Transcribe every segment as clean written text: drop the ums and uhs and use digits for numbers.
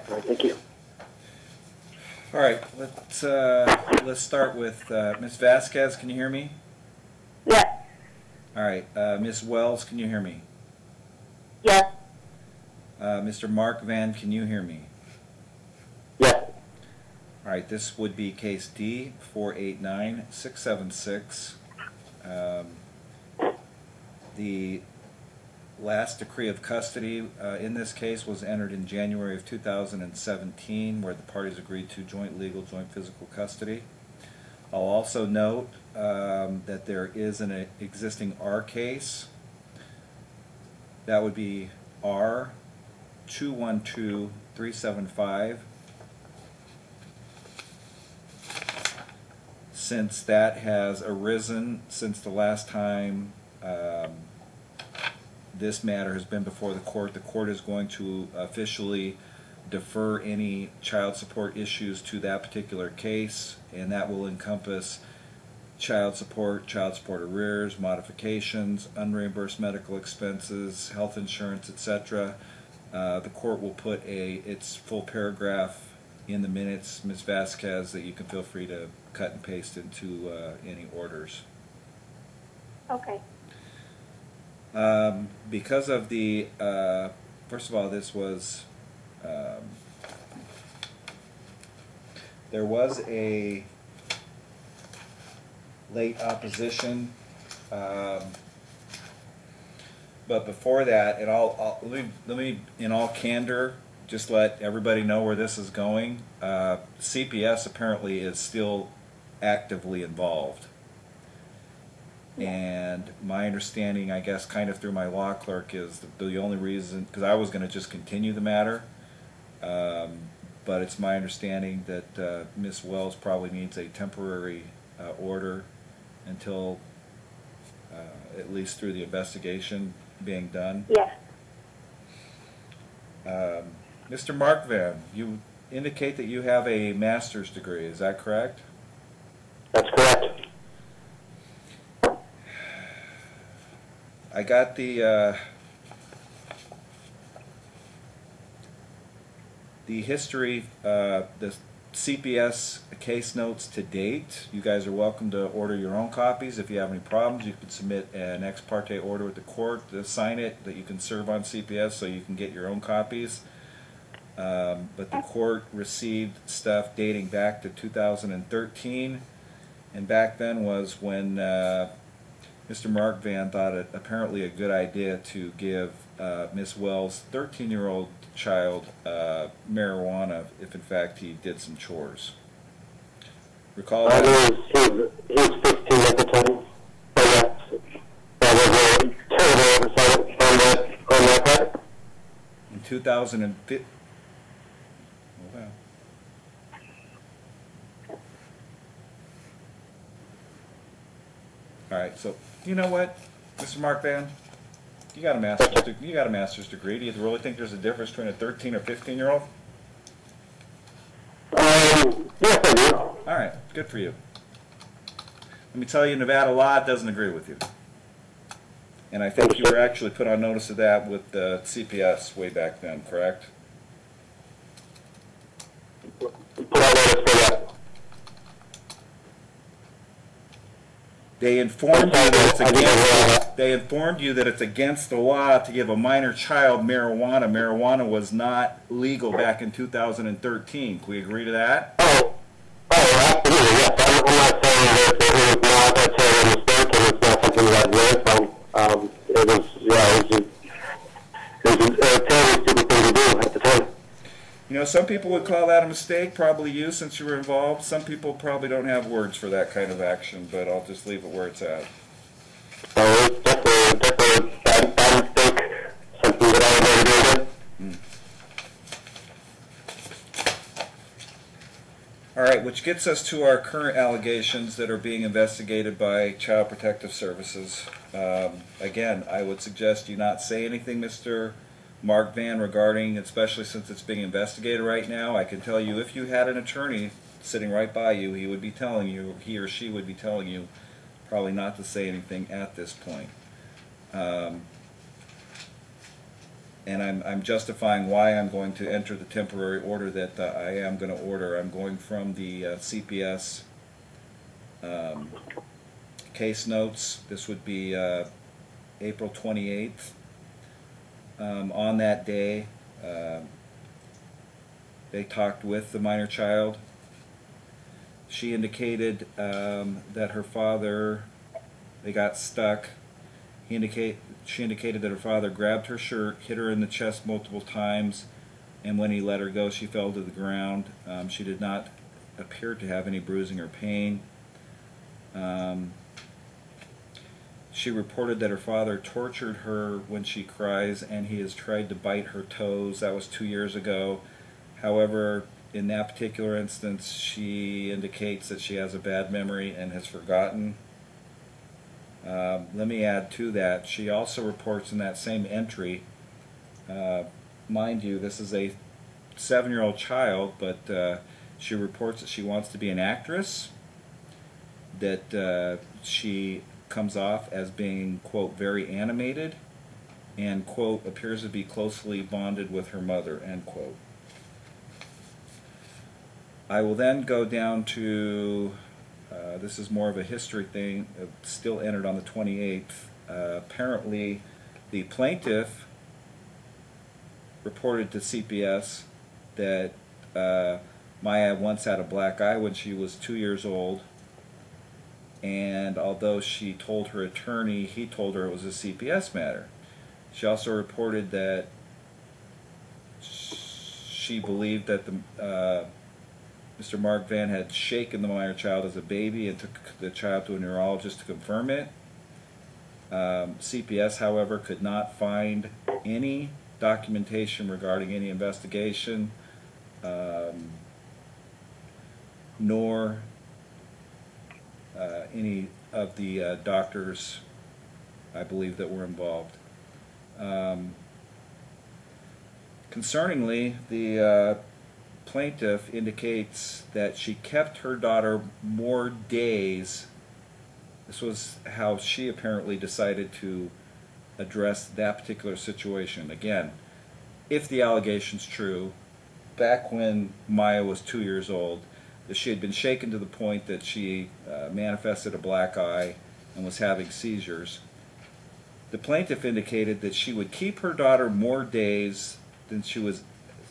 All right, thank you. All right, let's start with Ms. Vasquez. Can you hear me? Yes. All right, Ms. Wells, can you hear me? Yes. Mr. Mark Van, can you hear me? Yes. All right, this would be case D 489676. The last decree of custody in this case was entered in January of 2017, where the parties agreed to joint legal, joint physical custody. I'll also note that there is an existing R case. That would be R 212375. Since that has arisen since the last time this matter has been before the court is going to officially defer any child support issues to that particular case, and that will encompass child support arrears, modifications, unreimbursed medical expenses, health insurance, etc. The court will put its full paragraph in the minutes, Ms. Vasquez, that you can feel free to cut and paste into any orders. Okay. Because of the, first of all, this was, there was a late opposition, but before that, and let me in all candor just let everybody know where this is going. CPS apparently is still actively involved. And my understanding, I guess, kind of through my law clerk, is that the only reason, because I was going to just continue the matter, but it's my understanding that Ms. Wells probably needs a temporary order until at least through the investigation being done. Yes. Mr. Mark Van, you indicate that you have a master's degree, is that correct? That's correct. I got the history, the CPS case notes to date. You guys are welcome to order your own copies. If you have any problems, you can submit an ex parte order with the court to sign it that you can serve on CPS so you can get your own copies. But the court received stuff dating back to 2013, and back then was when Mr. Mark Van thought it apparently a good idea to give Miss Wells' 13-year-old child marijuana if in fact he did some chores. Recall that? He was 15 at the time. So that was a terrible oversight on that part. In 2015. Oh, wow. All right, so you know what, Mr. Mark Van, you got a master's degree. Do you really think there's a difference between a 13 or 15-year-old? Yes, I do. All right, good for you. Let me tell you, Nevada law doesn't agree with you. And I think you were actually put on notice of that with the CPS way back then, correct? Put on notice for that. They informed you that it's against the law to give a minor child marijuana. Marijuana was not legal back in 2013. Can we agree to that? Oh, absolutely, yes. I'm not saying that it was not a terrible mistake, and it's not something that I learned from. It was a terribly stupid thing to do at the time. You know, some people would call that a mistake, probably you since you were involved. Some people probably don't have words for that kind of action, but I'll just leave it where it's at. So it's definitely a bad mistake, something that I would never do again. All right, which gets us to our current allegations that are being investigated by Child Protective Services. Again, I would suggest you not say anything, Mr. Mark Van, regarding, especially since it's being investigated right now. I can tell you, if you had an attorney sitting right by you, he would be telling you, he or she would be telling you, probably not to say anything at this point. and I'm justifying why I'm going to enter the temporary order that I am going to order. I'm going from the CPS case notes. This would be April 28th. On that day, they talked with the minor child. She indicated that her father, they got stuck. She indicated that her father grabbed her shirt, hit her in the chest multiple times, and when he let her go, she fell to the ground. She did not appear to have any bruising or pain. She reported that her father tortured her when she cries, and he has tried to bite her toes. That was 2 years ago. However, in that particular instance, she indicates that she has a bad memory and has forgotten. Let me add to that, she also reports in that same entry, mind you, this is a 7-year-old child, but she reports that she wants to be an actress, that she comes off as being, quote, very animated, and, quote, appears to be closely bonded with her mother, end quote. I will then go down to, this is more of a history thing, still entered on the 28th. Apparently, the plaintiff reported to CPS that Maya once had a black eye when she was 2 years old, and although she told her attorney, he told her it was a CPS matter. She also reported that she believed that Mr. Mark Van had shaken the minor child as a baby and took the child to a neurologist to confirm it. CPS, however, could not find any documentation regarding any investigation, nor any of the doctors, I believe, that were involved. Concerningly, the plaintiff indicates that she kept her daughter more days. This was how she apparently decided to address that particular situation. Again, if the allegation's true, back when Maya was 2 years old, that she had been shaken to the point that she manifested a black eye and was having seizures. The plaintiff indicated that she would keep her daughter more days than she was,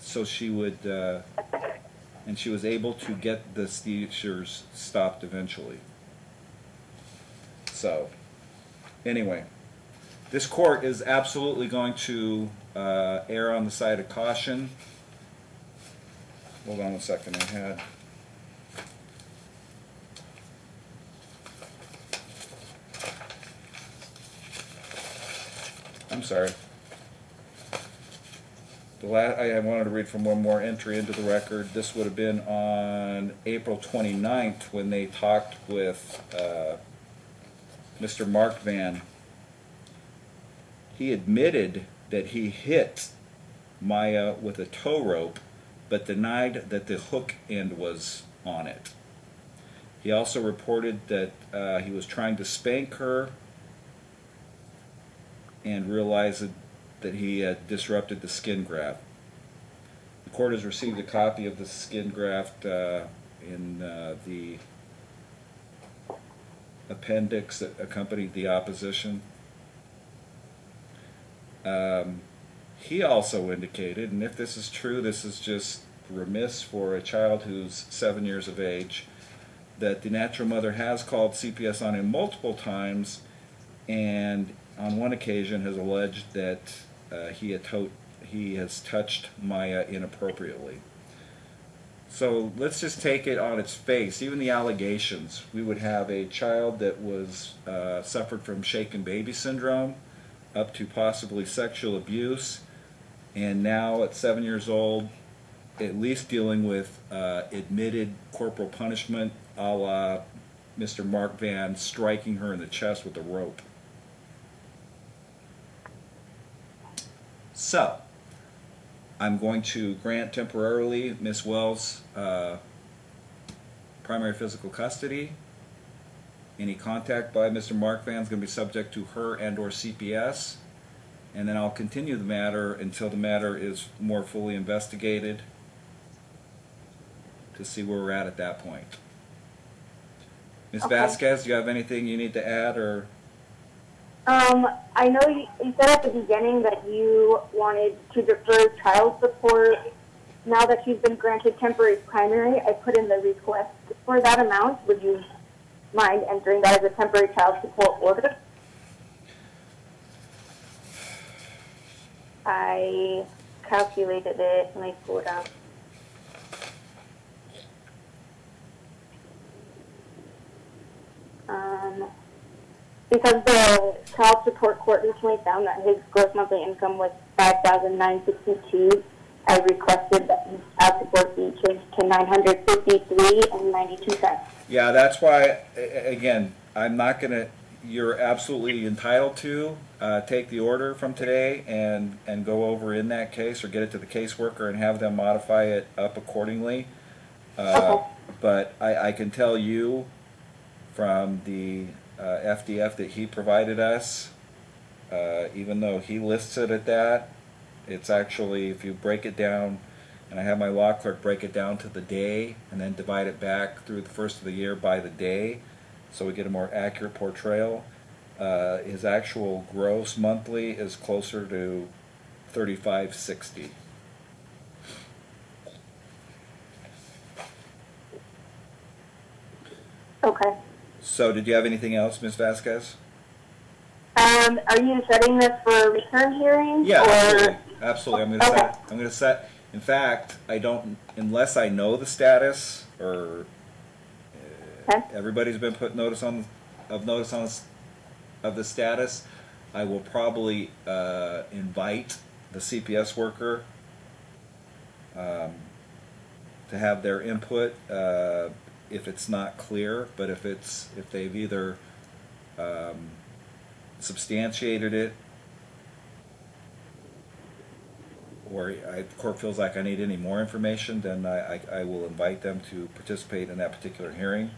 so she would, and she was able to get the seizures stopped eventually. So, anyway, this court is absolutely going to err on the side of caution. Hold on a second, I'm sorry. I wanted to read from one more entry into the record. This would have been on April 29th when they talked with Mr. Mark Van. He admitted that he hit Maya with a tow rope, but denied that the hook end was on it. He also reported that he was trying to spank her and realized that he had disrupted the skin graft. The court has received a copy of the skin graft in the appendix that accompanied the opposition. He also indicated, and if this is true, this is just remiss for a child who's 7 years of age, that the natural mother has called CPS on him multiple times, and on one occasion has alleged that he has touched Maya inappropriately. So let's just take it on its face. Even the allegations, we would have a child that was suffered from shaken baby syndrome, up to possibly sexual abuse, and now at 7 years old, at least dealing with admitted corporal punishment, a la Mr. Mark Van striking her in the chest with a rope. So, I'm going to grant temporarily Ms. Wells primary physical custody. Any contact by Mr. Mark Van is going to be subject to her and or CPS. and then I'll continue the matter until the matter is more fully investigated to see where we're at that point. Ms. Okay. Vasquez, do you have anything you need to add, or? I know you said at the beginning that you wanted to defer child support. Now that she's been granted temporary primary, I put in the request for that amount. Would you mind entering that as a temporary child support order? I calculated it. Let me pull it up. Because the child support court recently found that his gross monthly income was $5,962, I requested that his child support be changed to $953.92. Yeah, that's why, again, I'm not going to, you're absolutely entitled to take the order from today and go over in that case or get it to the caseworker and have them modify it up accordingly. Okay. But I can tell you from the FDF that he provided us, even though he lists it at that, it's actually, if you break it down, and I have my law clerk break it down to the day and then divide it back through the first of the year by the day, so we get a more accurate portrayal. His actual gross monthly is closer to $35.60. Okay. So, did you have anything else, Ms. Vasquez? Are you setting this for a return hearing? Yeah, or? absolutely. Absolutely. I'm Okay. going to set. In fact, I don't, unless I know the status, or Okay. everybody's been put notice on the status, I will probably invite the CPS worker to have their input if it's not clear. But if they've either substantiated it, or the court feels like I need any more information, then I will invite them to participate in that particular hearing.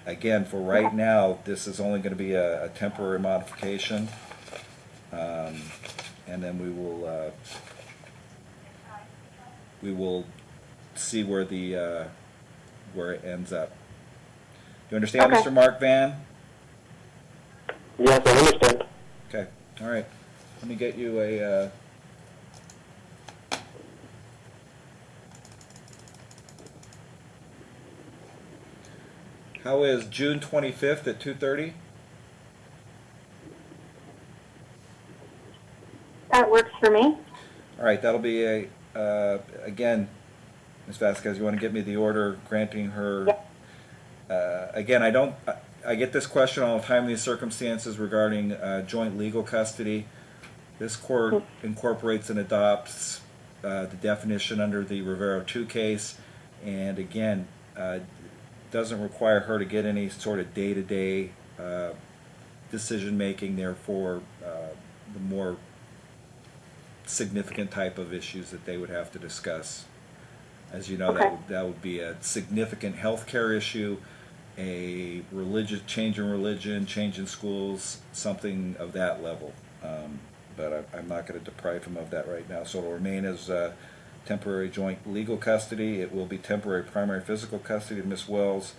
Again, for right now, this is only going to be a temporary modification, and then we will see where where it ends up. Do you understand, Okay. Mr. Mark Van? Yes, I understand. Okay, all right. Let me get you a. How is June 25th at 2:30? That works for me. All right, that'll be again, Ms. Vasquez, you want to give me the order granting her, Yep. Again, I get this question all the time in these circumstances regarding joint legal custody. This court incorporates and adopts the definition under the Rivera 2 case, and again, doesn't require her to get any sort of day-to-day decision making. Therefore, the more significant type of issues that they would have to discuss, as you know, Okay. that would be a significant health care issue, a religious change in religion, change in schools, something of that level. But I'm not going to deprive him of that right now. So it'll remain as temporary joint legal custody. It will be temporary primary physical custody of Ms. Wells.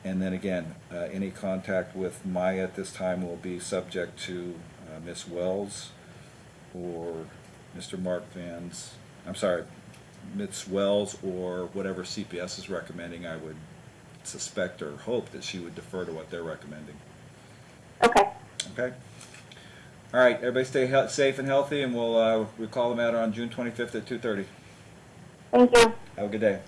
And then again, any contact with Maya at this time will be subject to Ms. Wells or Mr. Mark Van's, I'm sorry, Ms. Wells or whatever CPS is recommending. I would suspect or hope that she would defer to what they're recommending. Okay. Okay? All right, everybody stay safe and healthy, and we'll call the matter on June 25th at 2:30. Thank you. Have a good day.